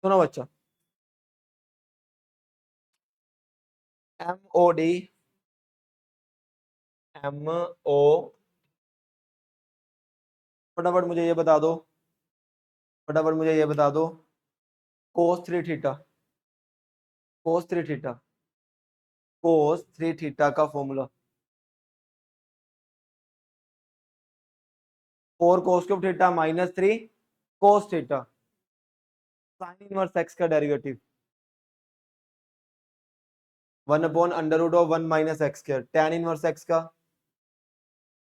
सुनो बच्चा, MOD, MO, फटाफट मुझे ये बता दो, फटाफट मुझे ये बता दो, cos 3 theta, cos 3 theta, cos 3 theta का formula, 4 cos cube theta minus 3 cos theta, sine inverse X का derivative 1/√1 minus X square, tan inverse X का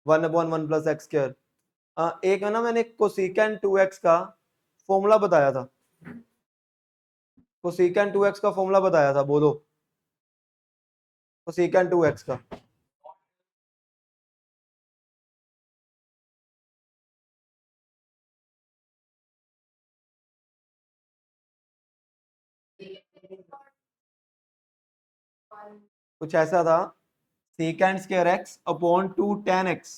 1/1 प्लस एक्स स्क्वायर। एक है ना, मैंने कोसिकेंट 2x का फॉर्मूला बताया था, कोसिकेंट 2x का फॉर्मूला बताया था, बोलो कोसिकेंट 2x का। कुछ ऐसा था, second square x upon 2 tan x,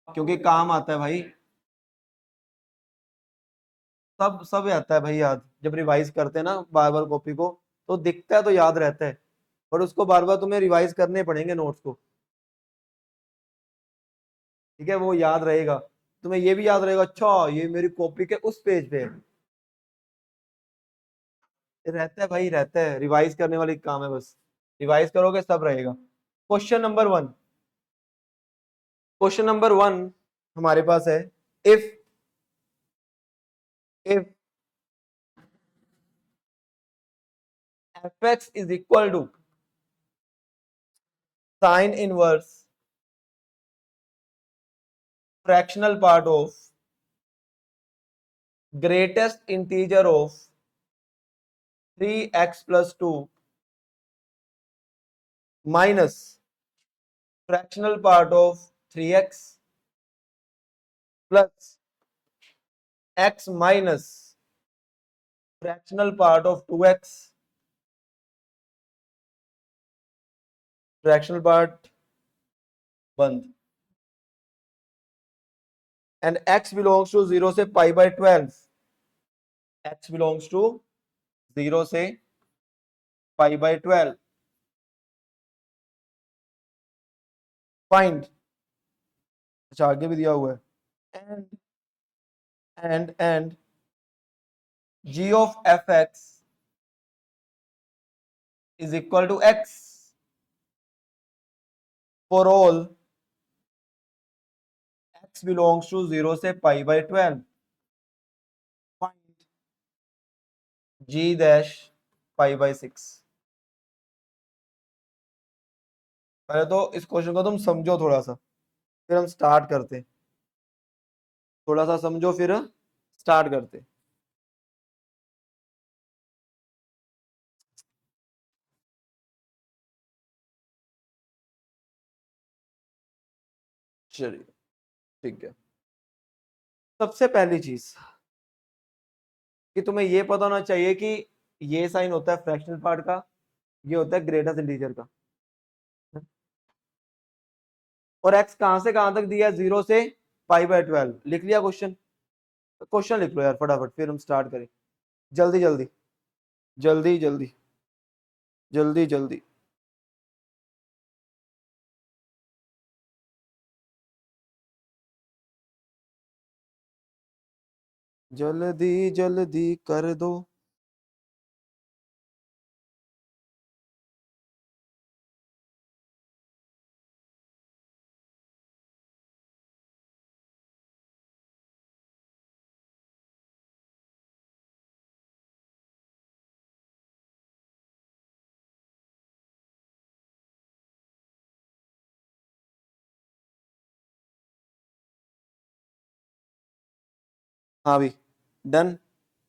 क्योंकि काम आता है भाई, सब सब आता है भाई याद, जब रिवाइज करते हैं ना बार बार कॉपी को, तो दिखता है तो याद रहता है, पर उसको बार बार तुम्हें रिवाइज करने पड़ेंगे नोट्स को, ठीक है, वो याद रहेगा, तुम्हें ये भी याद रहेगा, अच्छा ये मेरी कॉपी के उस पेज पे है, रहता है भाई, रहता है, रिवाइज करने वाली काम है बस, रिवाइज करोगे सब रहेगा। क्वेश्चन नंबर 1, क्वेश्चन नंबर 1 हमारे पास है, if fx is equal to sine inverse fractional part of greatest integer of 3x plus 2 minus fractional part of 3x plus x minus fractional part of 2x, fractional part बंद, and x belongs to 0 से π/12, x belongs to 0 से π/12, find, अच्छा आगे भी दिया हुआ है, and g of fx is equal to x for all x belongs to 0 से π/12, find g dash π/6। पहले तो इस क्वेश्चन को तुम समझो थोड़ा सा, फिर हम स्टार्ट करते हैं, थोड़ा सा समझो फिर स्टार्ट करते। चलिए ठीक है, सबसे पहली चीज कि तुम्हें ये पता होना चाहिए कि ये साइन होता है फ्रैक्शनल पार्ट का, ये होता है ग्रेटेस्ट इंटीजर का, और x कहां से कहां तक दिया है, 0 से π/12, लिख लिया क्वेश्चन, क्वेश्चन लिख लो यार फटाफट, फिर हम स्टार्ट करें, जल्दी जल्दी जल्दी जल्दी जल्दी जल्दी। जल्दी जल्दी कर दो। हाँ भी, डन,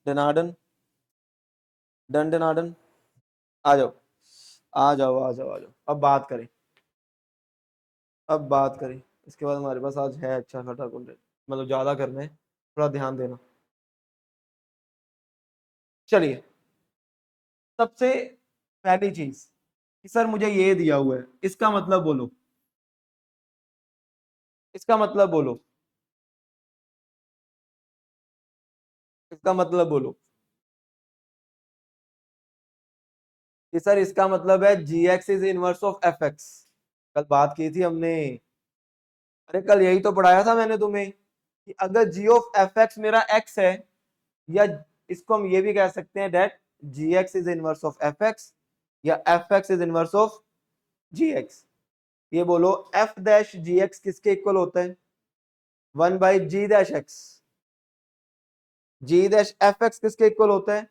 डनाडन, डन डनाडन, आ जाओ आ जाओ आ जाओ आ जाओ, अब बात करें, अब बात करें, इसके बाद हमारे पास आज है अच्छा खासा कंटेंट, मतलब ज्यादा करना है, थोड़ा ध्यान देना। चलिए, सबसे पहली चीज कि सर मुझे ये दिया हुआ है, इसका मतलब बोलो, इसका मतलब बोलो, इसका मतलब बोलो कि सर इसका मतलब है G X is inverse of F X. कल बात की थी हमने। अरे कल यही तो पढ़ाया था मैंने तुम्हें कि अगर जी ऑफ एफ एक्स मेरा एक्स है, या इसको हम ये भी कह सकते हैं that G X is inverse of F X, या F X is inverse of ji X. ये बोलो एफ डैश जी एक्स किसके इक्वल होता है? 1/g-x। G dash F X किसके इक्वल होता है?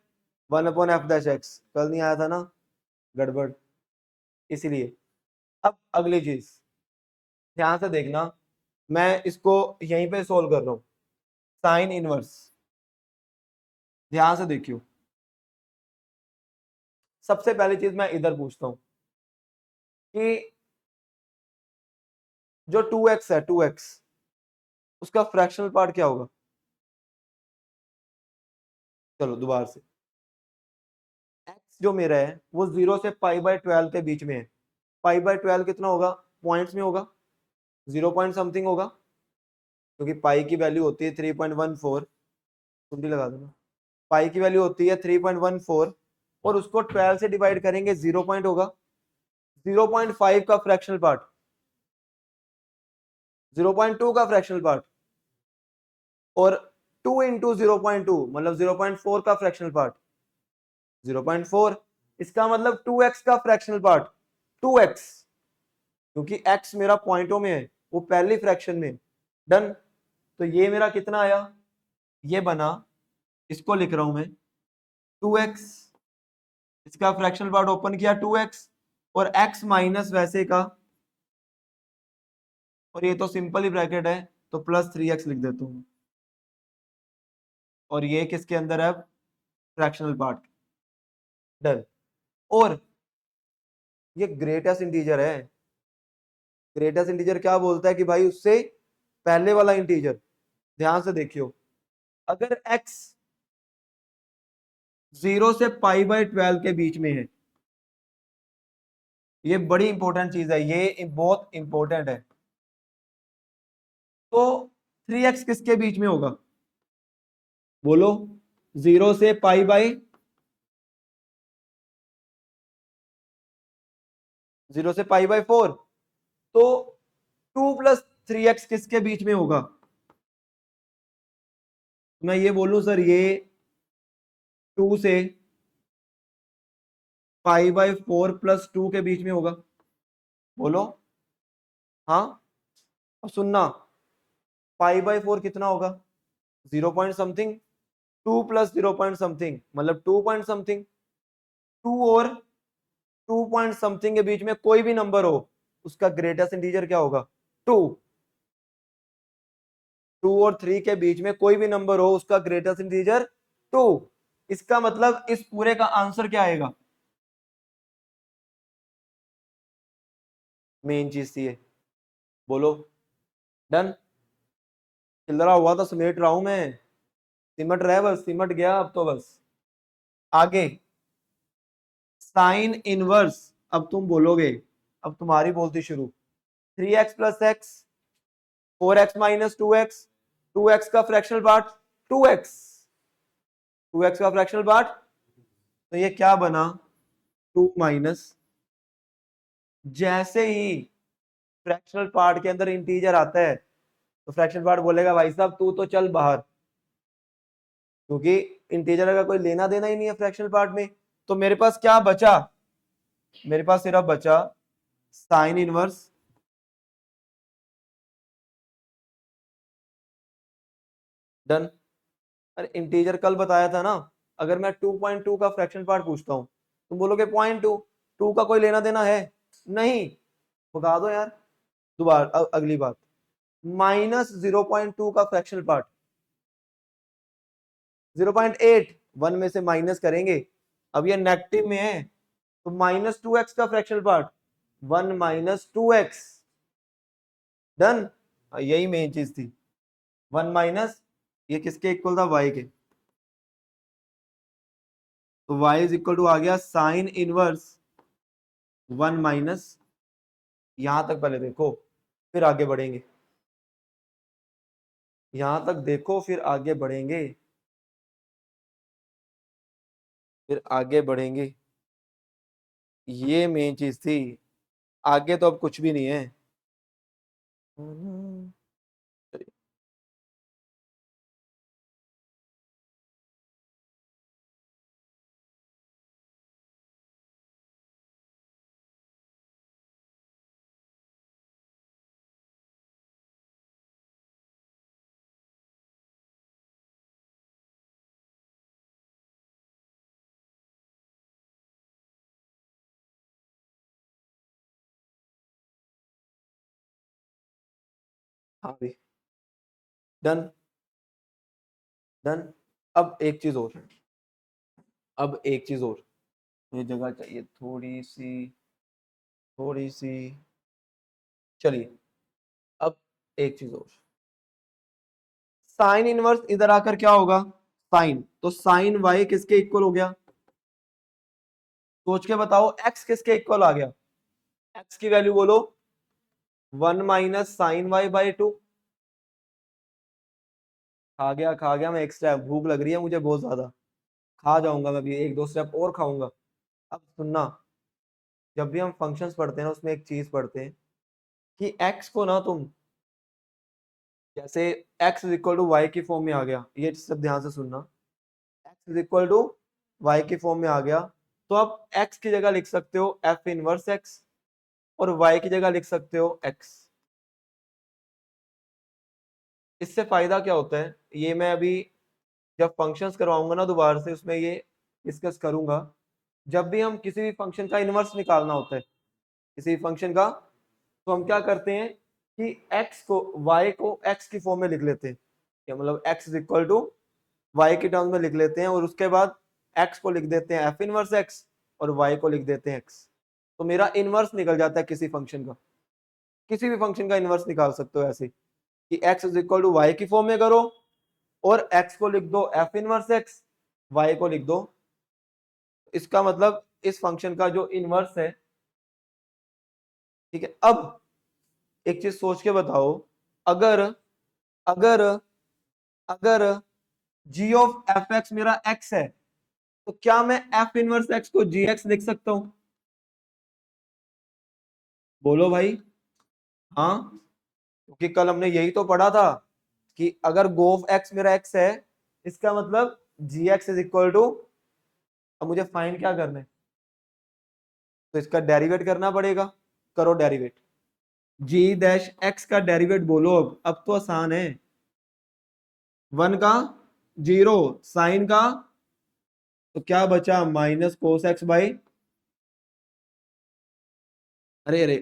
1/f-x। कल नहीं आया था ना गड़बड़, इसीलिए। अब अगली चीज ध्यान से देखना, मैं इसको यहीं पे सोल्व कर रहा हूं। साइन इनवर्स, ध्यान से देखियो। सबसे पहली चीज मैं इधर पूछता हूं कि जो 2x है, 2x उसका फ्रैक्शनल पार्ट क्या होगा? चलो दोबारा से। x जो मेरा है वो 0 से π/12 के बीच में है। π/12 कितना होगा? पॉइंट्स में होगा, 0 पॉइंट समथिंग होगा, क्योंकि पाई की वैल्यू होती है 3.14। कुंडी लगा देना। पाई की वैल्यू होती है 3.14 और उसको 12 से डिवाइड करेंगे, 0 पॉइंट होगा। 0.5 का फ्रैक्शनल पार्ट, 0.2 का फ्रैक्शनल पार्ट, और 2 इंटू 0.2 मतलब 0.4 का फ्रैक्शनल पार्ट, 0.4। इसका मतलब 2x का फ्रैक्शनल पार्ट, 2x, क्योंकि x मेरा पॉइंटों में है, वो पहली फ्रैक्शन में। डन। तो ये मेरा कितना आया? ये बना, इसको लिख रहा हूं मैं 2x, इसका फ्रैक्शनल पार्ट ओपन किया 2x, और x माइनस वैसे का, और ये तो सिंपल ही ब्रैकेट है तो +3x लिख देता हूं। और ये किसके अंदर है? Fractional part. डन। और ये ग्रेटेस्ट इंटीजर है। ग्रेटेस्ट इंटीजर क्या बोलता है कि भाई उससे पहले वाला इंटीजर, ध्यान से देखियो, अगर x 0 से π/12 के बीच में है, ये बड़ी इंपॉर्टेंट चीज है, ये बहुत इंपॉर्टेंट है, तो 3x किसके बीच में होगा? बोलो। 0 से π/4, तो 2 + 3x किसके बीच में होगा? मैं ये बोलूं सर ये 2 से π/4 + 2 के बीच में होगा। बोलो हाँ। अब सुनना, π/4 कितना होगा? 0 पॉइंट समथिंग, 2 + 0 पॉइंट समथिंग मतलब 2 पॉइंट समथिंग। 2 और 2 पॉइंट समथिंग के बीच में कोई भी नंबर हो, उसका ग्रेटेस्ट इंटीजर क्या होगा? 2। 2 और 3 के बीच में कोई भी नंबर हो, उसका ग्रेटेस्ट इंटीजर 2। इसका मतलब इस पूरे का आंसर क्या आएगा? मेन चीज थी ये। बोलो। डन। चिल्ला हुआ तो समेट रहा हूं मैं, सिमट रहा है बस, सिमट गया अब तो बस। आगे साइन इनवर्स, अब तुम बोलोगे, अब तुम्हारी बोलती शुरू। 3x + x, 4x - 2x, 2x का फ्रैक्शनल पार्ट, 2x, 2x का फ्रैक्शनल पार्ट, तो ये क्या बना? 2 माइनस, जैसे ही फ्रैक्शनल पार्ट के अंदर इंटीजर आता है तो फ्रैक्शनल पार्ट बोलेगा भाई साहब तू तो चल बाहर, क्योंकि इंटीजर का कोई लेना देना ही नहीं है फ्रैक्शनल पार्ट में। तो मेरे पास क्या बचा? मेरे पास सिर्फ बचा साइन इनवर्स। डन। अरे इंटीजर कल बताया था ना, अगर मैं 2.2 का फ्रैक्शन पार्ट पूछता हूं, तुम बोलोगे 0.2, 2 का कोई लेना देना है नहीं, भगा दो यार। दोबारा अगली बात, -0.2 का फ्रैक्शनल पार्ट, 0.8, 1 में से माइनस करेंगे, अब ये नेगेटिव में है, तो -2x का फ्रैक्शनल पार्ट, 1 - 2x। डन। यही मेन चीज थी, 1 माइनस, ये किसके इक्वल था? y के। तो y = आ गया साइन इनवर्स 1 माइनस, यहां तक पहले देखो फिर आगे बढ़ेंगे, यहां तक देखो फिर आगे बढ़ेंगे। फिर आगे बढ़ेंगे, ये मेन चीज थी। आगे तो अब कुछ भी नहीं है। चलिए, हाँ भी, डन डन। अब एक चीज और, अब एक चीज और, ये जगह चाहिए थोड़ी सी, थोड़ी सी। चलिए, अब एक चीज और, साइन इनवर्स इधर आकर क्या होगा, साइन, तो साइन वाई किसके इक्वल हो गया, सोच के बताओ, एक्स किसके इक्वल आ गया, एक्स की वैल्यू बोलो, 1 - sin y/2। खा गया मैं, एक्स्ट्रा भूख लग रही है मुझे बहुत ज्यादा, खा जाऊंगा मैं भी, एक दो स्टेप और खाऊंगा। अब सुनना, जब भी हम फंक्शंस पढ़ते हैं ना, उसमें एक चीज पढ़ते हैं कि एक्स को ना तुम, जैसे x is equal to y की फॉर्म में आ गया, ये सब ध्यान से सुनना, x is equal to y की फॉर्म में आ गया, तो आप एक्स की जगह लिख सकते हो एफ इनवर्स एक्स, और वाई की जगह लिख सकते हो एक्स। इससे फायदा क्या होता है, ये मैं अभी जब फंक्शंस करवाऊंगा ना दोबारा से, उसमें ये डिस्कस करूंगा। जब भी हम किसी भी फंक्शन का इनवर्स निकालना होता है, किसी भी फंक्शन का, तो हम क्या करते हैं कि x को, y को x की फॉर्म में लिख लेते हैं, या मतलब x is equal to y के टर्म्स में लिख लेते हैं, और उसके बाद x को लिख देते हैं f इनवर्स x, और y को लिख देते हैं x। तो मेरा इनवर्स निकल जाता है किसी फंक्शन का, किसी भी फंक्शन का इनवर्स निकाल सकते हो ऐसे कि x is equal to y की फॉर्म में करो, और x को लिख दो f इनवर्स x, y को लिख दो, इसका मतलब इस फंक्शन का जो इनवर्स है। ठीक है, अब एक चीज सोच के बताओ, अगर अगर अगर g ऑफ एफ एक्स मेरा x है, तो क्या मैं f इनवर्स x को gx लिख सकता हूं, बोलो भाई। हाँ, क्योंकि कल हमने यही तो पढ़ा था कि अगर गो ऑफ x मेरा x है, इसका मतलब gx इज इक्वल टू, अब मुझे फाइंड क्या करना है, तो इसका डेरिवेट करना पड़ेगा, करो डेरिवेट, g डैश x का डेरिवेट बोलो, अब तो आसान है, 1 का 0, साइन का, तो क्या बचा, माइनस कोस एक्स बाई, अरे अरे,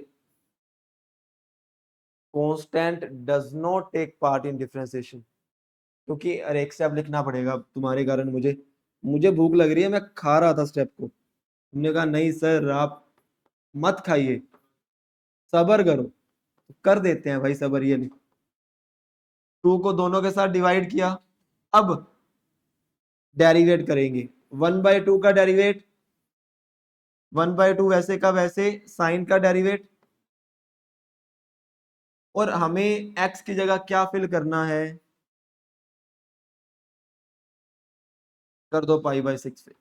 constant does not take part in differentiation, क्योंकि अरे एक स्टेप लिखना पड़ेगा अब तुम्हारे कारण, मुझे मुझे भूख लग रही है, मैं खा रहा था स्टेप को, तुमने कहा नहीं सर आप मत खाइए, सबर करो, तो कर देते हैं भाई सबर, ये नहीं, 2 को दोनों के साथ डिवाइड किया, अब डेरिवेट करेंगे, 1/2 का डेरिवेट, 1/2 वैसे का वैसे, साइन का डेरिवेट, और हमें एक्स की जगह क्या फिल करना है, कर दो पाई/6 पे,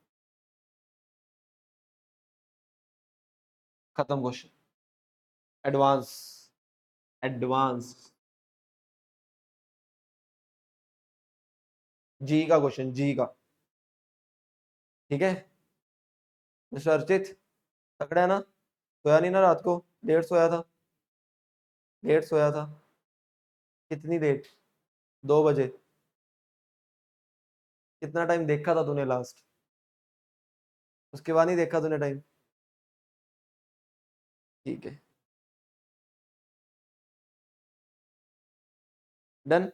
खत्म क्वेश्चन, एडवांस, एडवांस, जी का क्वेश्चन, जी का। ठीक है मिस्टर अर्चित, तकड़ा है ना, सोया नहीं ना रात को, लेट सोया था, लेट सोया था, कितनी लेट, 2 बजे, कितना टाइम देखा था तूने लास्ट, उसके बाद नहीं देखा तूने टाइम, ठीक है, डन।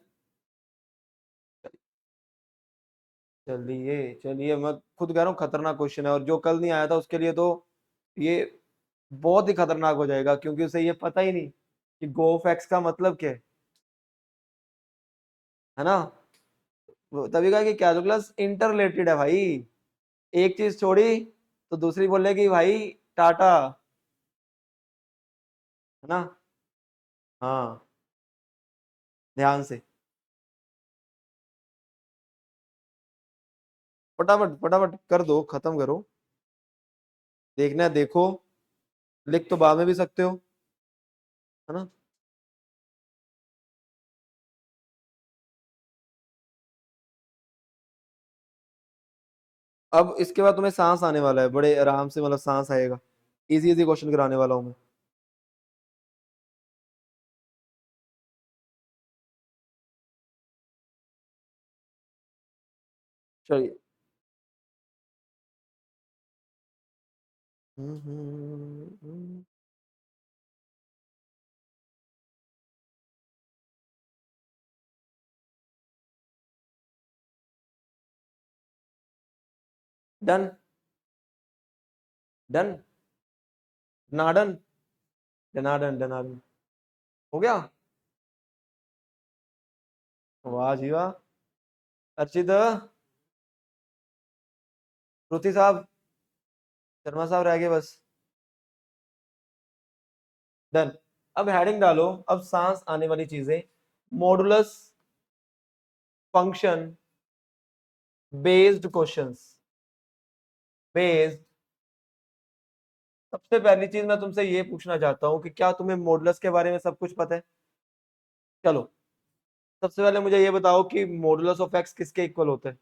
चलिए चलिए, मैं खुद कह रहा हूँ खतरनाक क्वेश्चन है, और जो कल नहीं आया था उसके लिए तो ये बहुत ही खतरनाक हो जाएगा, क्योंकि उसे ये पता ही नहीं कि गो ऑफ एक्स का मतलब क्या है ना, वो तभी कहा कि कैलकुलस इंटर रिलेटेड है भाई, एक चीज छोड़ी तो दूसरी बोलेगी भाई टाटा, है ना। हाँ, ध्यान से फटाफट फटाफट कर दो, खत्म करो। देखना है देखो, लिख तो बाद में भी सकते हो, है ना। अब इसके बाद तुम्हें सांस आने वाला है, बड़े आराम से, मतलब सांस आएगा। इजी इजी क्वेश्चन कराने वाला हूं मैं। चलिए। डन। डन। डनाडन। डनाडन डनाडन। हो गया। वाह जी वाह। अर्चित, श्रुति साहब, शर्मा साहब रह गए बस। डन। अब हेडिंग डालो, अब सांस आने वाली चीजें। Modulus function based questions. Based. सबसे पहली चीज मैं तुमसे ये पूछना चाहता हूं कि क्या तुम्हें मॉडुलस के बारे में सब कुछ पता है? चलो, सबसे पहले मुझे ये बताओ कि मॉडुलस ऑफ एक्स किसके इक्वल होता है?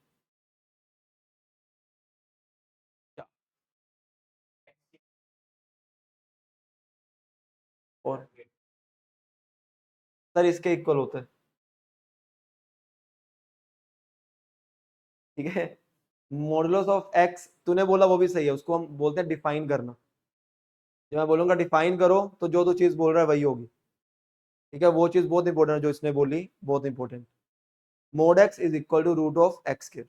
क्या? और सर इसके इक्वल होता है। ठीक है। मॉडुलस ऑफ एक्स तूने बोला वो भी सही है, उसको हम बोलते हैं डिफाइन करना। जब मैं बोलूंगा डिफाइन करो तो जो तू चीज बोल रहा है वही होगी। ठीक है, वो चीज बहुत इंपॉर्टेंट है जो इसने बोली, बहुत important. Mod x is equal to root of x square,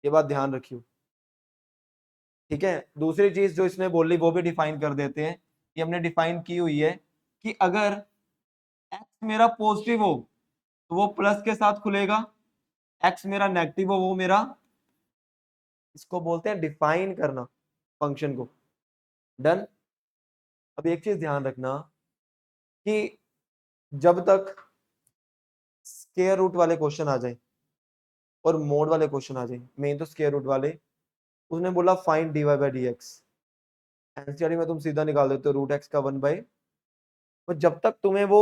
ये बात ध्यान रखियो। ठीक है, दूसरी चीज जो इसने बोली वो भी डिफाइन कर देते हैं। ये हमने डिफाइन की हुई है कि अगर एक्स मेरा पॉजिटिव हो तो वो प्लस के साथ खुलेगा, एक्स मेरा नेगेटिव हो वो मेरा, इसको बोलते हैं डिफाइन करना फंक्शन को। डन। अब एक चीज ध्यान रखना कि जब तक स्क्वायर रूट वाले क्वेश्चन आ जाए और मोड वाले क्वेश्चन आ जाए, मेन तो स्क्वायर रूट वाले, उसने बोला find d y by d x, NCERT में तुम सीधा निकाल देते हो रूट एक्स का वन बाई। तो जब तक तुम्हें वो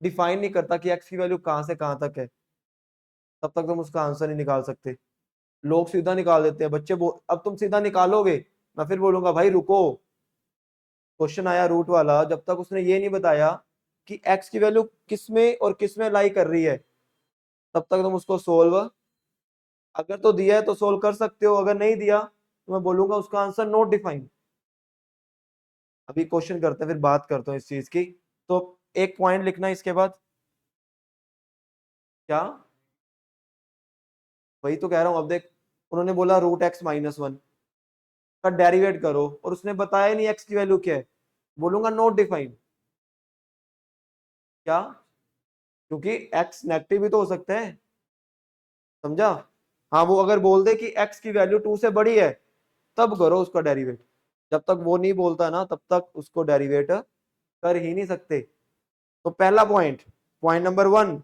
डिफाइन नहीं करता कि एक्स की वैल्यू कहां से कहां तक है, तब तक तुम उसका आंसर नहीं निकाल सकते। लोग सीधा निकाल देते हैं, बच्चे अब तुम सीधा निकालोगे, मैं फिर बोलूंगा भाई रुको, क्वेश्चन आया रूट वाला, जब तक उसने ये नहीं बताया कि एक्स की वैल्यू किस में और किस में लाई कर रही है, तब तक तुम उसको सोल्व, अगर तो दिया है तो सोल्व कर सकते हो, अगर नहीं दिया तो मैं बोलूंगा उसका आंसर नॉट डिफाइंड। अभी क्वेश्चन करते हैं फिर बात करता हूँ इस चीज की। तो एक पॉइंट लिखना इसके बाद। क्या? वही तो कह रहा हूं, अब देख, उन्होंने बोला रूट एक्स माइनस वन का डेरिवेट करो और उसने बताया नहीं एक्स की वैल्यू क्या है, बोलूंगा नॉट डिफाइंड। क्या? क्योंकि एक्स नेगेटिव भी तो हो सकता है, समझा। हाँ, वो अगर बोल दे कि एक्स की वैल्यू टू से बड़ी है, तब करो उसका डेरिवेट। जब तक वो नहीं बोलता ना तब तक उसको डेरिवेट कर ही नहीं सकते। तो पहला पॉइंट, पॉइंट नंबर वन,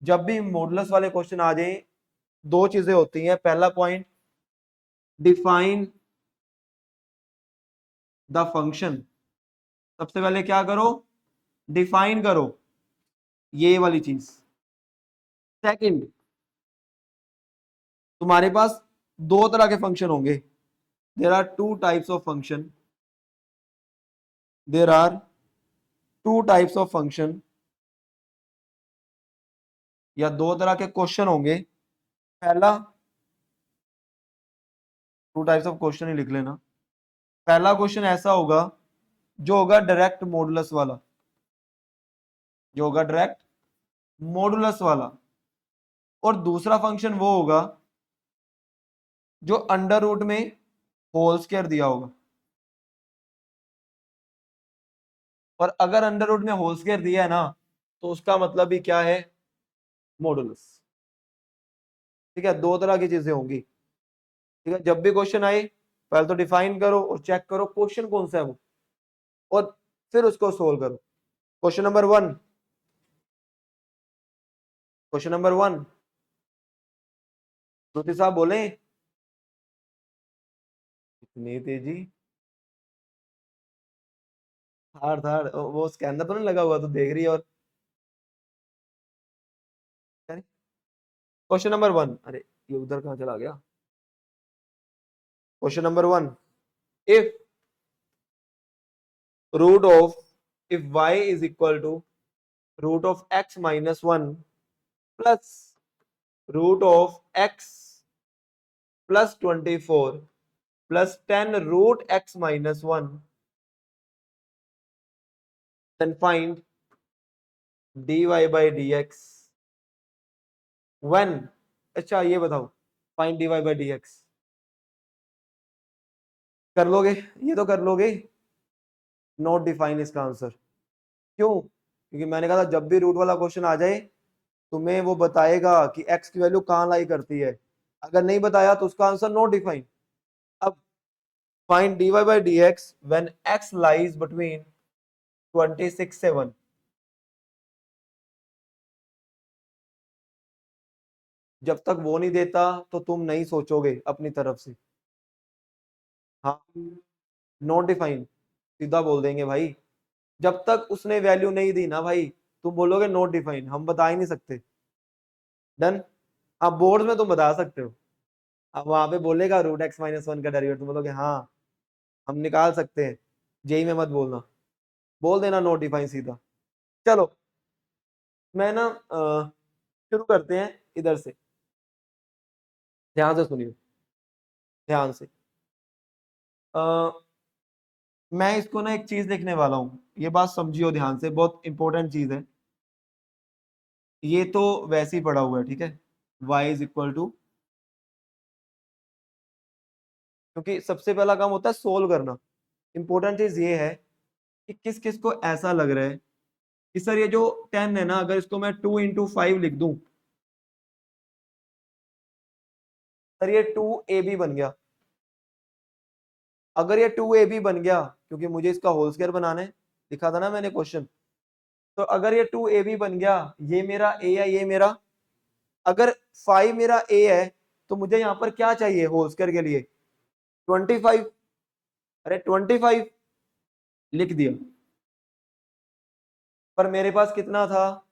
जब भी मॉडुलस वाले क्वेश्चन आ जाए, दो चीजें होती हैं। पहला पॉइंट, डिफाइन द फंक्शन। सबसे पहले क्या करो? डिफाइन करो ये वाली चीज। सेकंड, तुम्हारे पास दो तरह के फंक्शन होंगे। There are two types of function. There are two types of function, या दो तरह के क्वेश्चन होंगे। पहला, टू टाइप्स ऑफ क्वेश्चन ही लिख लेना। पहला क्वेश्चन ऐसा होगा जो होगा डायरेक्ट मॉडुलस वाला, जो होगा डायरेक्ट मॉडुलस वाला। और दूसरा फंक्शन वो होगा जो अंडर रूट में होल स्क्वायर दिया होगा। और अगर अंडर रूट में होल स्क्वायर दिया है ना, तो उसका मतलब भी क्या है? मॉडुलस। ठीक है, दो तरह की चीजें होंगी। ठीक है, जब भी क्वेश्चन आए पहले तो डिफाइन करो और चेक करो क्वेश्चन कौन सा है वो, और फिर उसको सोल्व करो। Question number one, question number one, Shruti साहब बोले, इतनी तेजी। थार थार वो स्कैनर तो नहीं लगा हुआ, तो देख रही है। और क्वेश्चन नंबर 1, अरे ये उधर कहाँ चला गया। Question number 1, if root of, if y is equal to root of x minus 1 plus root of x plus 24 plus 10 root x minus 1, then find dy by dx when, अच्छा ये बताओ, find dy by dx कर लोगे, ये तो कर लोगे। Not define इसका आंसर, क्यों? क्योंकि मैंने कहा था जब भी रूट वाला क्वेश्चन आ जाए तुम्हें वो बताएगा कि x की वैल्यू कहां लाई करती है। अगर नहीं बताया तो उसका आंसर नॉट डिफाइन। अब find dy by dx when x lies between 26 से 1। जब तक वो नहीं देता तो तुम नहीं सोचोगे अपनी तरफ से। हाँ, नॉट डिफाइन सीधा बोल देंगे भाई। जब तक उसने वैल्यू नहीं दी ना भाई, तुम बोलोगे नॉट डिफाइन, हम बता ही नहीं सकते। डन। आप बोर्ड में तुम बता सकते हो, अब वहां पे बोलेगा रूट एक्स माइनस 1 का डेरिवेटिव, तुम बोलोगे हाँ हम निकाल सकते हैं। जेई में मत बोलना, बोल देना नॉट डिफाइन सीधा। चलो मैं ना शुरू करते हैं इधर से, ध्यान से सुनिए, ध्यान से। अ, मैं इसको ना एक चीज लिखने वाला हूँ, ये बात समझियो ध्यान से, बहुत इंपॉर्टेंट चीज है। ये तो वैसे ही पड़ा हुआ है, ठीक है। y इज इक्वल टू, क्योंकि सबसे पहला काम होता है सोल्व करना। इंपॉर्टेंट चीज ये है कि किस किस को ऐसा लग रहा है कि सर ये जो 10 है ना, अगर इसको मैं 2 into 5 लिख दूं, सर ये 2ab बन गया। अगर ये 2ab बन गया, क्योंकि मुझे इसका होल स्क्वायर बनाना है, लिखा था ना मैंने क्वेश्चन, तो अगर ये 2ab बन गया, ये मेरा a है, ये मेरा, अगर 5 मेरा a है, तो मुझे यहाँ पर क्या चाहिए होल स्क्वायर के लिए? 25। अरे 25 लिख दिया, पर मेरे पास कितना था,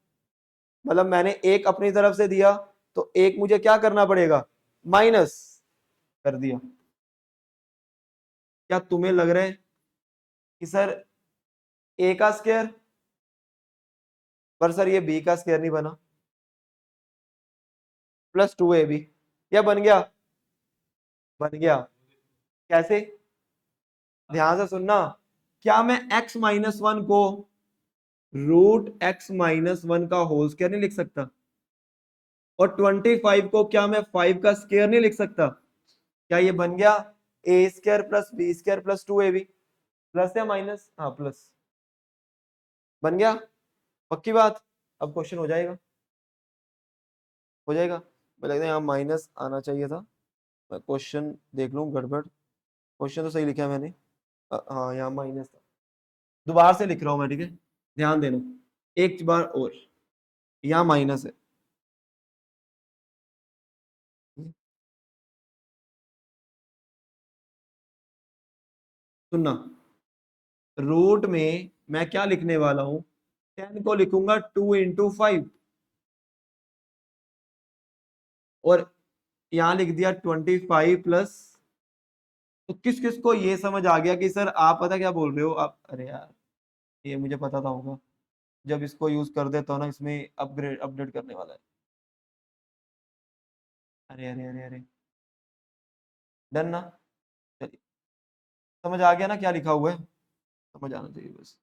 मतलब मैंने एक अपनी तरफ से दिया, तो एक मुझे क्या करना पड़ेगा, माइनस कर दिया। क्या तुम्हें लग रहा है कि सर ए का स्क्वायर, पर सर ये बी का स्क्वायर नहीं बना, प्लस 2ab, या बन गया? बन गया। कैसे? ध्यान से सुनना, क्या मैं x माइनस 1 को रूट x माइनस 1 का होल स्क्वायर नहीं लिख सकता? और 25 को क्या मैं 5 का स्क्वायर नहीं लिख सकता? क्या ये बन गया A square plus B square plus 2ab? Plus या माइनस? हाँ प्लस, बन गया। पक्की बात, अब क्वेश्चन हो जाएगा, हो जाएगा। मुझे लगता है यहाँ माइनस आना चाहिए था, मैं क्वेश्चन देख लूँ, गड़बड़, क्वेश्चन तो सही लिखा है मैंने। हाँ यहाँ माइनस था, दोबारा से लिख रहा हूँ मैं, ठीक है, ध्यान देना एक बार और, यहाँ माइनस है। सुनना, रूट में मैं क्या लिखने वाला हूं, 10 को लिखूंगा 2 into 5, और यहां लिख दिया 25 प्लस, तो किस किस को ये समझ आ गया कि सर आप पता क्या बोल रहे हो आप, अरे यार ये मुझे पता था होगा, जब इसको यूज कर देता हूं ना, इसमें अपग्रेड अपडेट करने वाला है। अरे अरे अरे अरे, डन ना? चलिए, समझ आ गया ना क्या लिखा हुआ है? समझ आना चाहिए बस।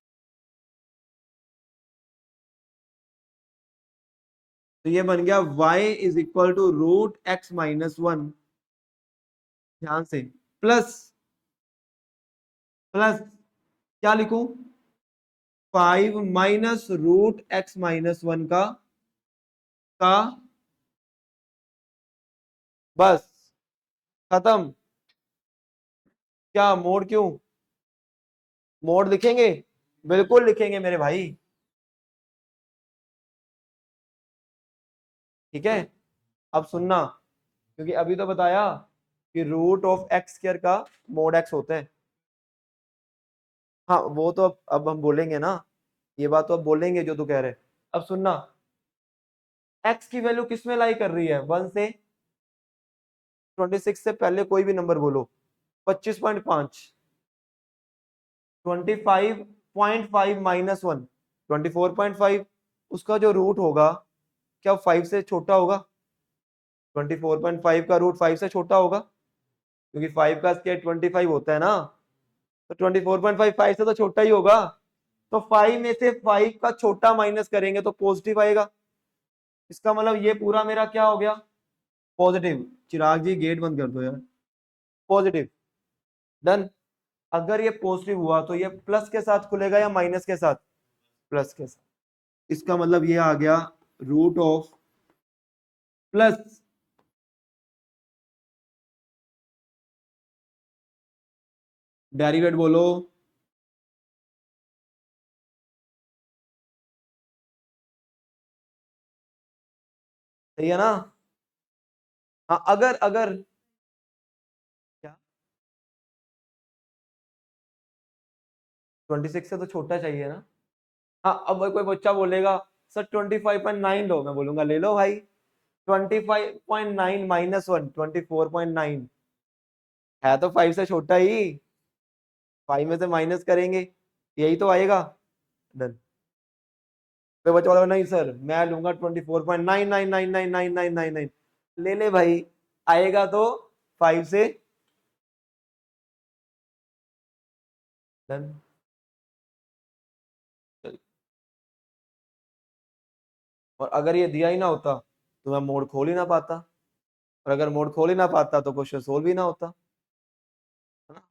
तो ये बन गया y is equal to root x minus 1, ध्यान से, प्लस, प्लस क्या लिखूं, 5 माइनस रूट एक्स माइनस 1 का, बस खत्म। क्या मोड, क्यों मोड लिखेंगे? बिल्कुल लिखेंगे मेरे भाई, ठीक है। अब सुनना, क्योंकि अभी तो बताया कि रूट ऑफ एक्स स्क्वायर का मोड एक्स होता है। हाँ वो तो अब हम बोलेंगे ना, ये बात तो अब बोलेंगे जो तू कह रहे। अब सुनना, एक्स की वैल्यू किस में लाई कर रही है, 1 से 26 से पहले कोई भी नंबर बोलो। 25.5, 25.5 माइनस 1, 24.5। उसका जो रूट होगा क्या 5 से छोटा होगा? 24.5 का रूट 5 से छोटा होगा, क्योंकि 5 का स्क्वायर 25 होता है ना। तो 24.5 5 से तो छोटा ही होगा। तो 5 में से 5 का छोटा माइनस करेंगे तो पॉजिटिव आएगा। इसका मतलब ये पूरा मेरा क्या हो गया, पॉजिटिव। चिराग जी गेट बंद कर दो यार। पॉजिटिव। डन। अगर ये पॉजिटिव हुआ तो ये प्लस के साथ खुलेगा या माइनस के साथ? प्लस के साथ। इसका मतलब ये आ गया रूट ऑफ प्लस डेरिवेट बोलो। सही है ना? हाँ अगर अगर क्या 26 से तो छोटा चाहिए ना। हाँ अब कोई बच्चा बोलेगा सर 25.9 लो, मैं बोलूंगा ले लो भाई। 25.9 माइनस 1, 24.9 है तो 5 से छोटा ही। 5 में से माइनस करेंगे, यही तो आएगा। डन। कोई बच्चा बोलेगा नहीं सर मैं लूंगा 24.999999999। ले ले भाई, आएगा तो 5 से। डन। और अगर ये दिया ही ना होता तो मैं मोड खोल ही ना पाता, और अगर मोड खोल ही ना पाता तो क्वेश्चन सोल्व ही ना होता, है ना।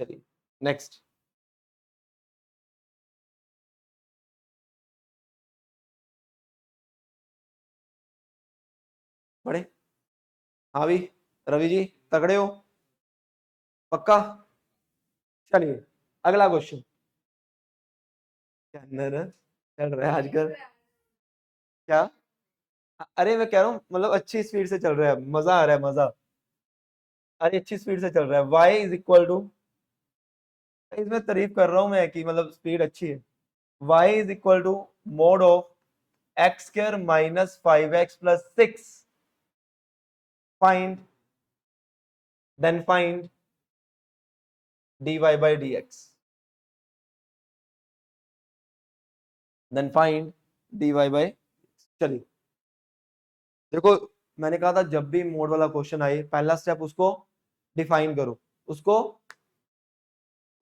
चलिए नेक्स्ट। पढ़े। हाँ भी, रवि जी तगड़े हो? पक्का? चलिए अगला क्वेश्चन। क्या अंदर चल रहा है आजकल? क्या? अरे मैं कह रहा हूँ मतलब अच्छी स्पीड से चल रहा है, मजा आ रहा है मजा। अरे अच्छी स्पीड से चल रहा है। y इज इक्वल टू, इसमें तारीफ कर रहा हूँ मैं कि मतलब स्पीड अच्छी है। y is equal to mod of x square minus 5x plus 6, find, then find dy by d x, then find dy by. चलिए देखो, मैंने कहा था जब भी मोड वाला क्वेश्चन आए पहला स्टेप उसको डिफाइन करो। उसको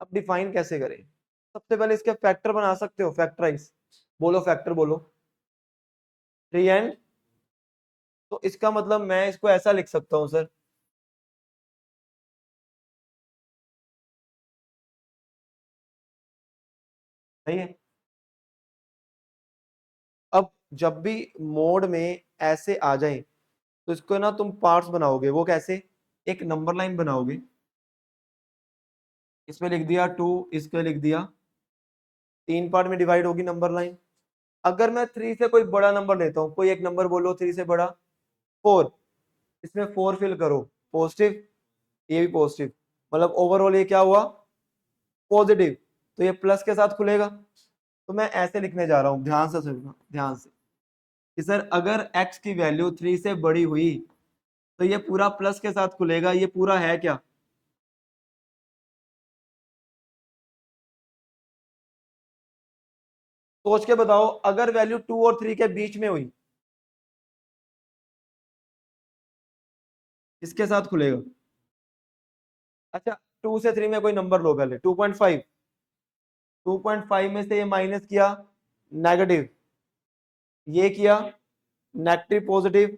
अब डिफाइन कैसे करें? सबसे पहले इसके फैक्टर बना सकते हो, फैक्टराइज। बोलो फैक्टर बोलो। 3 एंड, तो इसका मतलब मैं इसको ऐसा लिख सकता हूं सर। सही है। अब जब भी मोड में ऐसे आ जाए तो इसको ना तुम पार्ट्स बनाओगे। वो कैसे? एक नंबर लाइन बनाओगे, इसमें लिख दिया 2, इसमें लिख दिया, 3 पार्ट में डिवाइड होगी नंबर लाइन। अगर मैं 3 से कोई बड़ा नंबर लेता हूँ, कोई एक नंबर बोलो 3 से बड़ा, 4, इसमें 4 फिल करो, पॉजिटिव, ये भी पॉजिटिव, मतलब ओवरऑल ये क्या हुआ, पॉजिटिव। तो ये प्लस के साथ खुलेगा। तो मैं ऐसे लिखने जा रहा हूं, ध्यान से सुनना, ध्यान से कि सर अगर x की वैल्यू 3 से बड़ी हुई तो ये पूरा प्लस के साथ खुलेगा। ये पूरा है क्या? सोच के बताओ, अगर वैल्यू 2 और 3 के बीच में हुई इसके साथ खुलेगा। अच्छा 2 से 3 में कोई नंबर लो पहले, 2.5, 2.5 में से ये माइनस किया, नेगेटिव, ये किया नेगेटिव पॉजिटिव,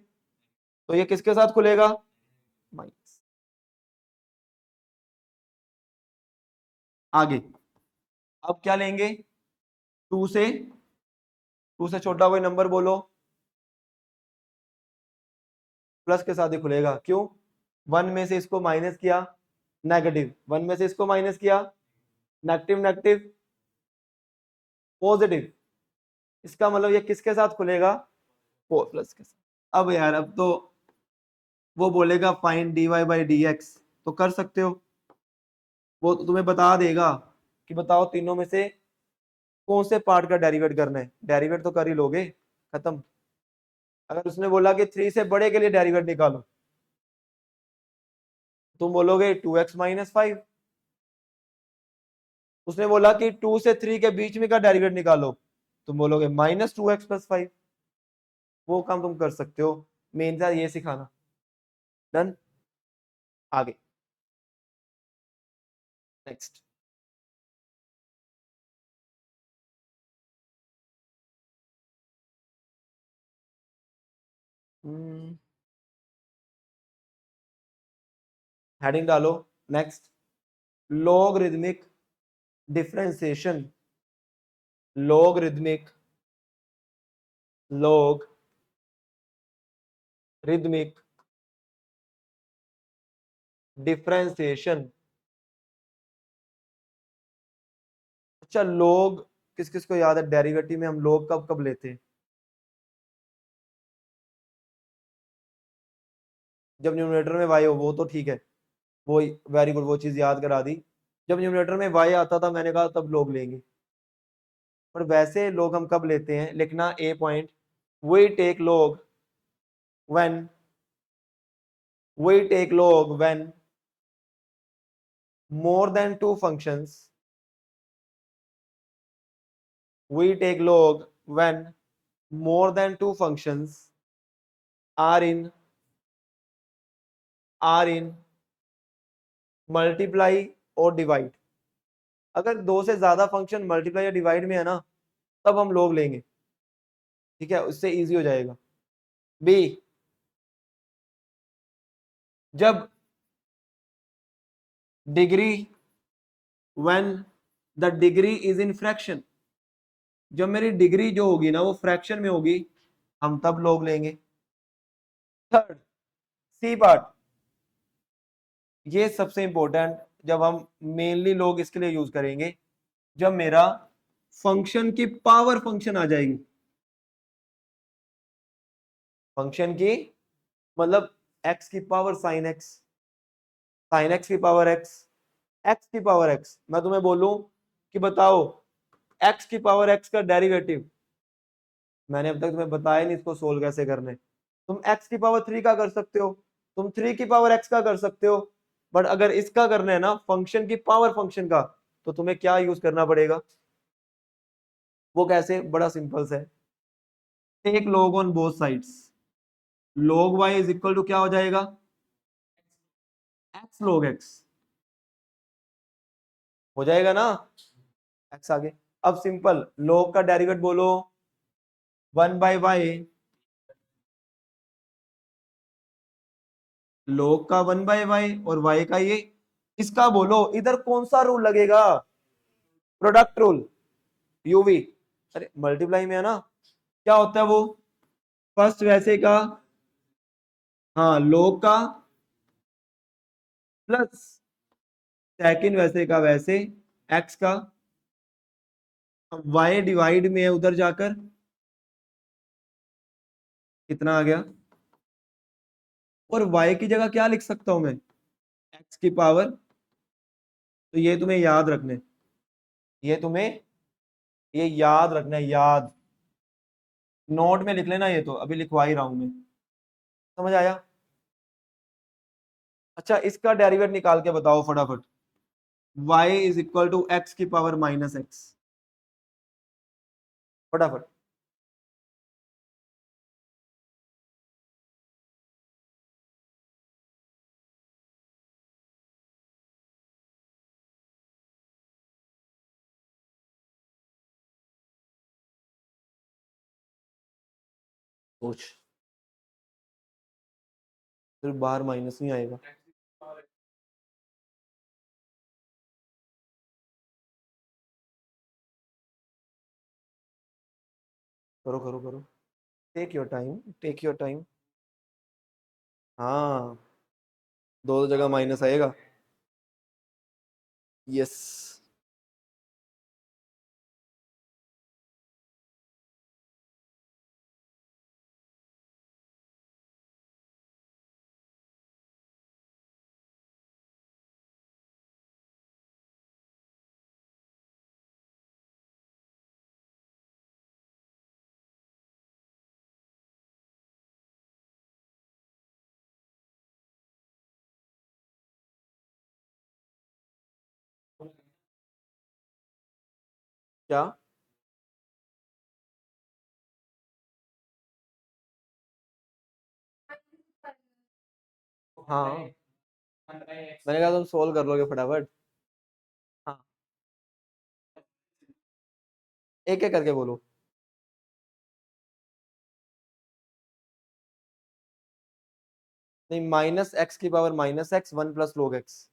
तो ये किसके साथ खुलेगा? माइनस। आगे अब क्या लेंगे? 2 से, 2 से छोटा कोई नंबर बोलो, प्लस के साथ ही खुलेगा। क्यों? 1 में से इसको माइनस किया, नेगेटिव, 1 में से इसको माइनस किया, नेगेटिव नेगेटिव पॉजिटिव। इसका मतलब ये किसके साथ खुलेगा? 4 प्लस के साथ। अब यार अब तो वो बोलेगा find dy by d x, तो कर सकते हो। वो तो तुम्हें बता देगा कि बताओ तीनों में से कौन से पार्ट का डेरिवेट करना है, डेरिवेट तो कर ही लोगे, खत्म। अगर उसने बोला कि 3 से बड़े के लिए डेरिवेट निकालो, तुम बोलोगे 2x माइनस 5। उसने बोला कि 2 से 3 के बीच में का डेरिवेट निकालो, तुम बोलोगे माइनस 2x प्लस 5। वो काम तुम कर सकते हो, मेन था ये सिखाना। डन, आगे नेक्स्ट। हेडिंग डालो next. Logarithmic differentiation, logarithmic, log rhythmic differentiation. अच्छा लोग किस किस को याद है, डेरिवेटिव में हम लोग कब कब लेते हैं? जब न्यूमरेटर में y हो, वो तो ठीक है, वो वेरी गुड, वो चीज याद करा दी। जब न्यूमरेटर में y आता था मैंने कहा तब लोग लेंगे, पर वैसे लोग हम कब लेते हैं, लिखना a point. We take log when, we take log when more than two functions, we take log when more than two functions are in, are in multiply और डिवाइड। अगर दो से ज्यादा फंक्शन मल्टीप्लाई या डिवाइड में है ना, तब हम लोग लेंगे, ठीक है, उससे इजी हो जाएगा। बी, जब degree, when the degree is in fraction, जब मेरी डिग्री जो होगी ना वो फ्रैक्शन में होगी, हम तब लोग लेंगे। थर्ड, सी पार्ट, ये सबसे इंपॉर्टेंट, जब हम मेनली लोग इसके लिए यूज करेंगे जब मेरा फंक्शन की पावर फंक्शन आ जाएगी। फंक्शन की मतलब x की power sine x, sine x की पावर एक्स, एक्स की पावर एक्स। मैं तुम्हें बोलूं कि बताओ x की पावर x का डेरिवेटिव, मैंने अब तक तुम्हें बताया नहीं इसको सोल्व कैसे करने। तुम x की पावर 3 का कर सकते हो, तुम 3 की पावर x का कर सकते हो, बट अगर इसका करना है ना फंक्शन की पावर फंक्शन का, तो तुम्हें क्या यूज करना पड़ेगा? वो कैसे, बड़ा सिंपल है। Take log on both sides, log y is equal to क्या हो जाएगा, x log x हो जाएगा ना, x आगे। अब सिंपल log का डेरिवेट बोलो, 1/y, log का 1/y और y का ये, इसका बोलो इधर कौन सा रूल लगेगा, प्रोडक्ट रूल, यूवी। अरे मल्टीप्लाई में है ना, क्या होता है वो, फर्स्ट वैसे का, हाँ log का प्लस सेकंड वैसे का वैसे x का, अब y डिवाइड में है उधर जाकर, कितना आ गया, और y की जगह क्या लिख सकता हूं मैं, x की पावर। तो ये तुम्हें याद रखने, ये तुम्हें ये याद रखना है, याद, नोट में लिख लेना, ये तो अभी लिखवा ही रहा हूं मैं। समझ आया? अच्छा इसका डेरिवेट निकाल के बताओ फटाफट, y is equal to x की पावर माइनस एक्स, फटाफट। सोच, फिर बाहर माइनस नहीं आएगा। करो करो करो, take your time, take your time. हाँ, दो जगह माइनस आएगा। यस, क्या? हाँ, मैंने कहा तुम सोल्व कर लोगे फटाफट। हाँ, एक एक करके बोलो। नहीं, माइनस एक्स की power minus X, one plus लोग एक्स।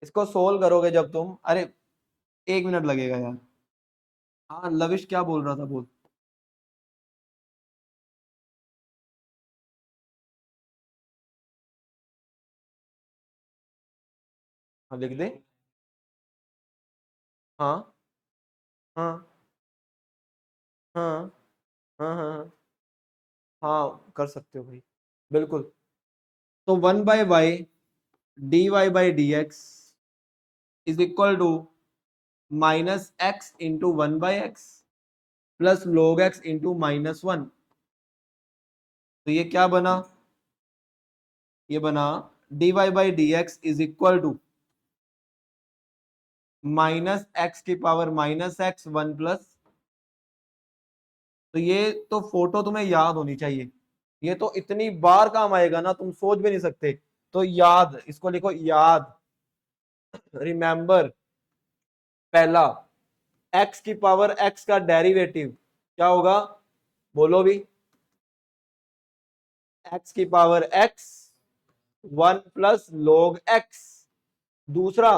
इसको सोल्व करोगे जब तुम, अरे 1 मिनट लगेगा यार। हाँ, लविश क्या बोल रहा था, बोल। हाँ, लिख दे। हाँ हाँ हाँ हाँ हाँ हाँ। हाँ, कर सकते हो भाई, बिल्कुल। तो 1/y dy/dx is equal to minus X into 1/x plus log x into -1। तो ये क्या बना? ये बना dy/dx is equal to minus X की power minus X, one plus. तो ये तो फोटो तुम्हें याद होनी चाहिए। ये तो इतनी बार काम आएगा ना, तुम सोच भी नहीं सकते। तो याद, इसको लिखो याद, रिमेंबर। पहला, एक्स की पावर एक्स का डेरिवेटिव क्या होगा? बोलो भी। एक्स की power x, one plus log x. दूसरा,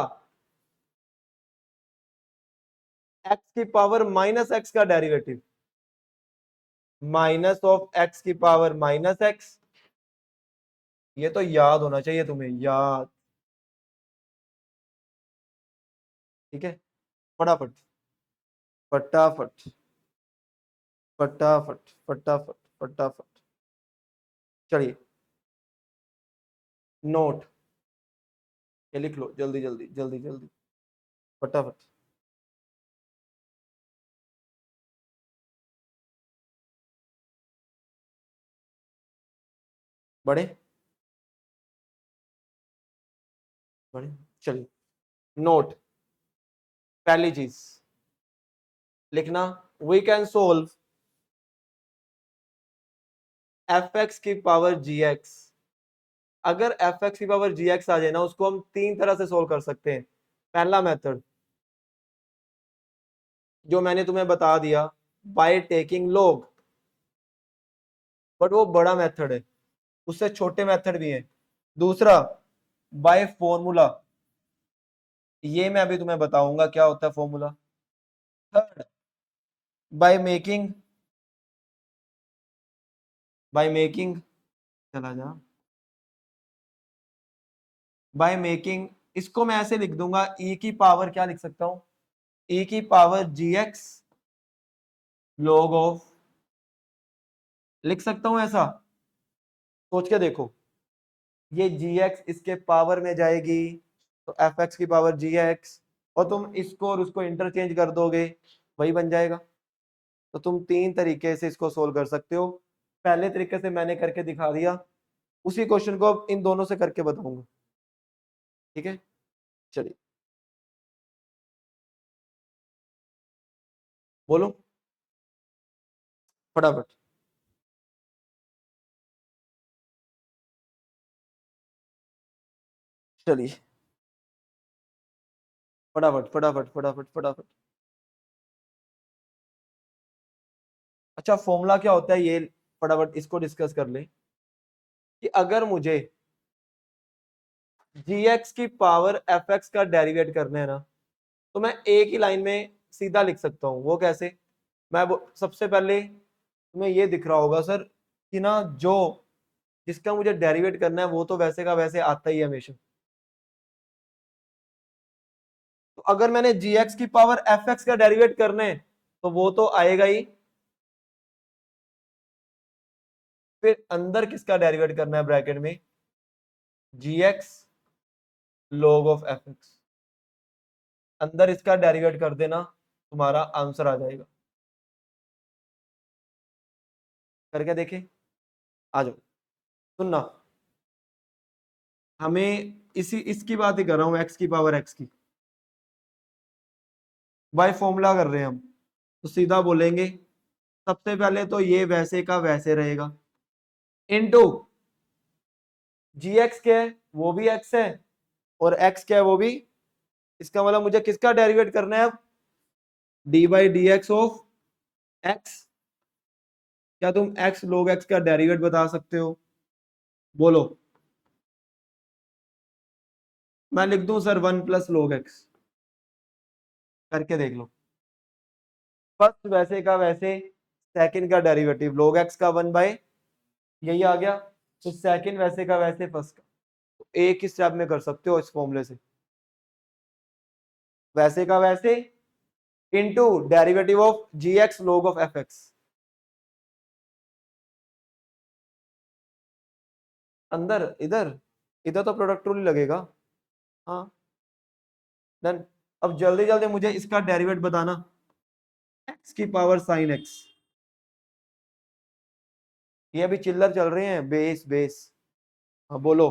एक्स की पावर माइनस एक्स का डेरिवेटिव, माइनस ऑफ एक्स की पावर माइनस एक्स। ये तो याद होना चाहिए तुम्हें, याद। ठीक है, फटाफट फटाफट फटाफट फटाफट फटाफट। चलिए, नोट, ये लिख लो जल्दी जल्दी जल्दी जल्दी, फटाफट। बड़े बड़े, चलिए। नोट, पहली चीज लिखना, we can solve f x की पावर जी एक्स। अगर एफ एक्स की पावर जी एक्स आ जाए ना, उसको हम तीन तरह से सोल्व कर सकते हैं। पहला मेथड जो मैंने तुम्हें बता दिया, बाय टेकिंग लॉग, बट वो बड़ा मेथड है, उससे छोटे मेथड भी हैं। दूसरा, बाय फॉर्मूला, ये मैं अभी तुम्हें बताऊंगा क्या होता है formula. Third, by making, by making, चला जा, बाय मेकिंग, इसको मैं ऐसे लिख दूंगा, ई की पावर क्या लिख सकता हूं, ई की power g x log of, लिख सकता हूं ऐसा। सोच के देखो, ये जी एक्स इसके पावर में जाएगी, तो एफ एक्स की पावर जी एक्स, और तुम इसको और उसको इंटरचेंज कर दोगे, वही बन जाएगा। तो तुम तीन तरीके से इसको सोल्व कर सकते हो। पहले तरीके से मैंने करके दिखा दिया, उसी क्वेश्चन को अब इन दोनों से करके बताऊंगा। ठीक है, चलिए, बोलो फटाफट। चलिए, फटाफट फटाफट फटाफट फटाफट। अच्छा, फॉर्मूला क्या होता है ये, फटाफट इसको डिस्कस कर ले। कि अगर मुझे जी एक्स की पावर एफ एक्स का डेरिवेट करना है ना, तो मैं एक ही लाइन में सीधा लिख सकता हूँ। वो कैसे? सबसे पहले तुम्हें ये दिख रहा होगा सर कि ना, जो जिसका मुझे डेरिवेट करना है वो तो वैसे का वैसे आता ही है हमेशा। तो अगर मैंने जी एक्स की पावर एफ एक्स का डेरिवेट करना है, तो वो तो आएगा ही। फिर अंदर किसका डेरिवेट करना है ब्रैकेट में? G x log of F x. अंदर इसका डेरिवेट कर देना, तुम्हारा आंसर आ जाएगा। करके देखे, आ जाओ। सुनना, हमें इसी इसकी बात ही कर रहा हूं, एक्स की पावर एक्स की। बाय फॉर्मूला कर रहे हैं हम, तो सीधा बोलेंगे सबसे पहले तो ये वैसे का वैसे रहेगा, इनटू जी एक्स क्या है, वो भी एक्स है, और एक्स क्या है वो भी, इसका मतलब मुझे किसका डेरिवेट करना है अब, D by d x of x. क्या तुम एक्स log एक्स का डेरिवेट बता सकते हो, बोलो। मैं लिख दूं सर 1 + log x, करके देख लो। फर्स्ट वैसे का वैसे, सेकंड का डेरिवेटिव log x का 1/, यही आ गया। तो सेकंड वैसे का वैसे फर्स्ट का, तो एक ही स्टेप में कर सकते हो इस फॉर्मूले से, वैसे का वैसे into derivative of ji x log of F x. अंदर इधर, इधर तो प्रोडक्ट रूल लगेगा। हाँ डन। अब जल्दी जल्दी मुझे इसका डेरिवेट बताना, एक्स की पावर साइन एक्स। ये अभी चिल्लर चल रहे हैं, बेस बेस। हाँ बोलो।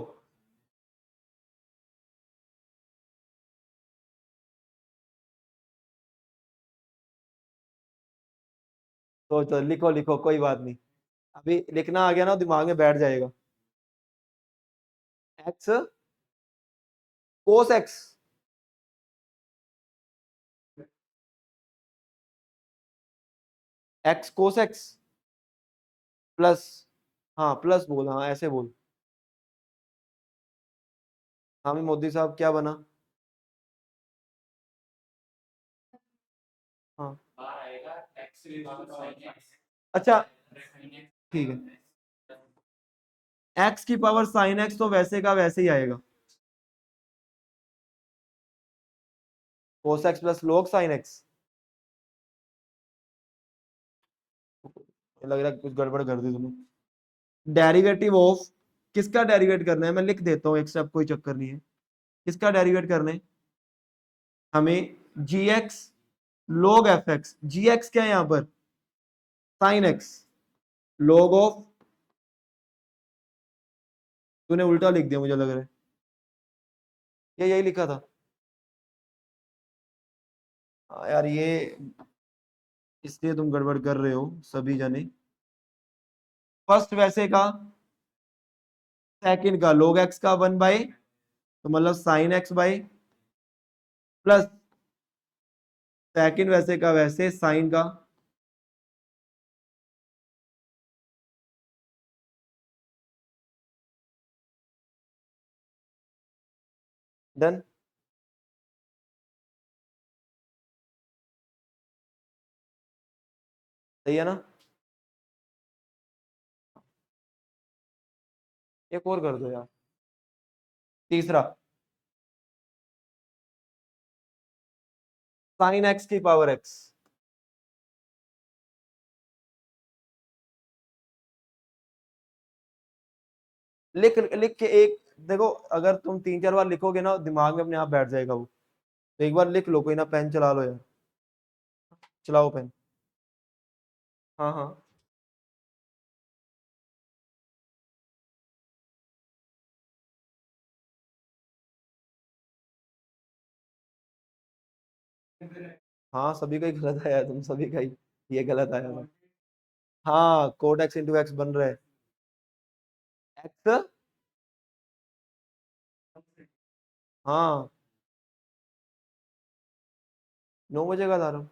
तो लिखो लिखो, कोई बात नहीं, अभी लिखना आ गया ना दिमाग में बैठ जाएगा। X cos x, x cos x plus, हाँ प्लस बोल, हाँ ऐसे बोल। हाँ भी मोदी साहब क्या बना। हाँ अच्छा ठीक है, एक्स की पावर साइन एक्स तो वैसे का वैसे ही आएगा, cos x plus log sine x. लग रहा है कुछ गड़बड़ कर दी तुमने। डेरिवेटिव ऑफ, किसका डेरिवेट करना है, मैं लिख देता हूँ एक स्टेप, कोई चक्कर नहीं है। किसका डेरिवेट करना है हमें, जी एक्स log एफ एक्स, जी एक्स क्या है यहाँ पर, साइन एक्स log ऑफ, तूने उल्टा लिख दिया मुझे लग रहा है, ये यही लिखा था। यार ये इसलिए तुम गड़बड़ कर रहे हो सभी जने। फर्स्ट वैसे का, सेकंड का log एक्स का 1/, तो मतलब sine x by, plus second वैसे का वैसे साइन का, डन। सही है ना। एक और कर दो यार, तीसरा, साइन एक्स की पावर एक्स। लिख लिख के एक, देखो अगर तुम 3 4 बार लिखोगे ना दिमाग में अपने आप बैठ जाएगा वो, तो एक बार लिख लो, कोई ना पेन चला लो यार, चलाओ पेन। हाँ हाँ हाँ, सभी का ही गलत आया, तुम सभी का ही ये गलत आया था। हाँ कोट एक्स इंटू एक्स बन रहा है, एक्स, हाँ 9 बजे का अलार्म।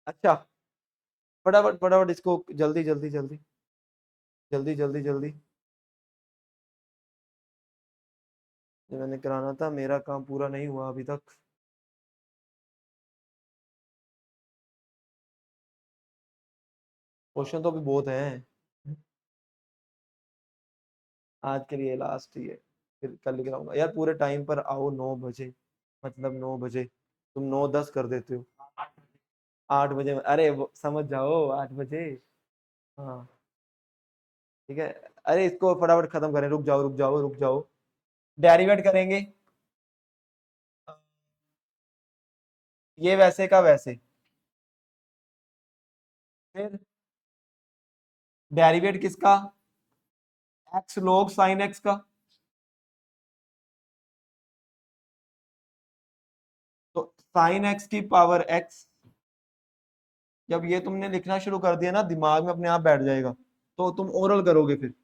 अच्छा फटाफट फटाफट इसको, जल्दी जल्दी जल्दी जल्दी जल्दी जल्दी, ये मैंने कराना था, मेरा काम पूरा नहीं हुआ अभी तक। क्वेश्चन तो अभी बहुत हैं, आज के लिए लास्ट ही है, फिर कल लेकर आऊंगा यार, पूरे टाइम पर आओ 9 बजे, मतलब 9 बजे, तुम 9:10 कर देते हो। 8 बजे, अरे समझ जाओ 8 बजे। हाँ ठीक है। अरे इसको फटाफट खत्म करें, रुक जाओ रुक जाओ रुक जाओ, डेरिवेट करेंगे, ये वैसे का वैसे, फिर डेरिवेट किसका, एक्स log साइन एक्स का, साइन एक्स की पावर एक्स। जब ये तुमने लिखना शुरू कर दिया ना, दिमाग में अपने आप बैठ जाएगा, तो तुम ओरल करोगे फिर।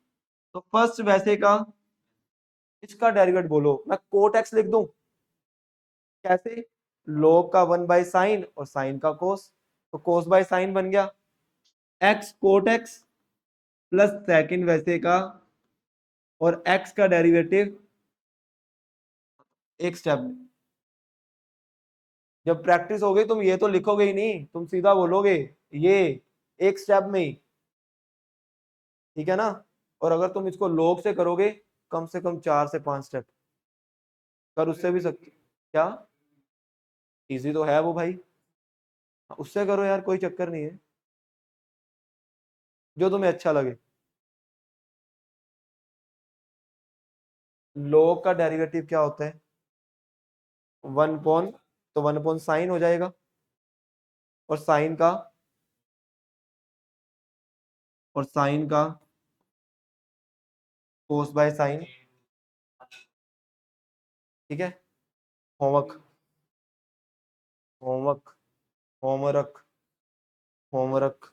तो फर्स्ट वैसे का इसका डेरिवेटिव बोलो, मैं कोट एक्स लिख दूं। कैसे? log का 1/sin और साइन का कोस, तो कोस बाय साइन बन गया। X cot x plus second वैसे का और एक्स का डेरिवेटिव एक स्टेप में। जब प्रैक्टिस हो गई तुम ये तो लिखोगे ही नहीं, तुम सीधा बोलोगे ये एक स्टेप में ही। ठीक है ना? और अगर तुम इसको log से करोगे, कम से कम 4 से 5 स्टेप कर उससे भी सकते। क्या इजी तो है वो भाई, उससे करो यार, कोई चक्कर नहीं है, जो तुम्हें अच्छा लगे। log का डेरिवेटिव क्या होता है? 1 अपॉन, तो 1 अपॉन साइन हो जाएगा, और साइन का, और साइन का कोस बाय साइन। ठीक है? Homework, homework, homework, homework.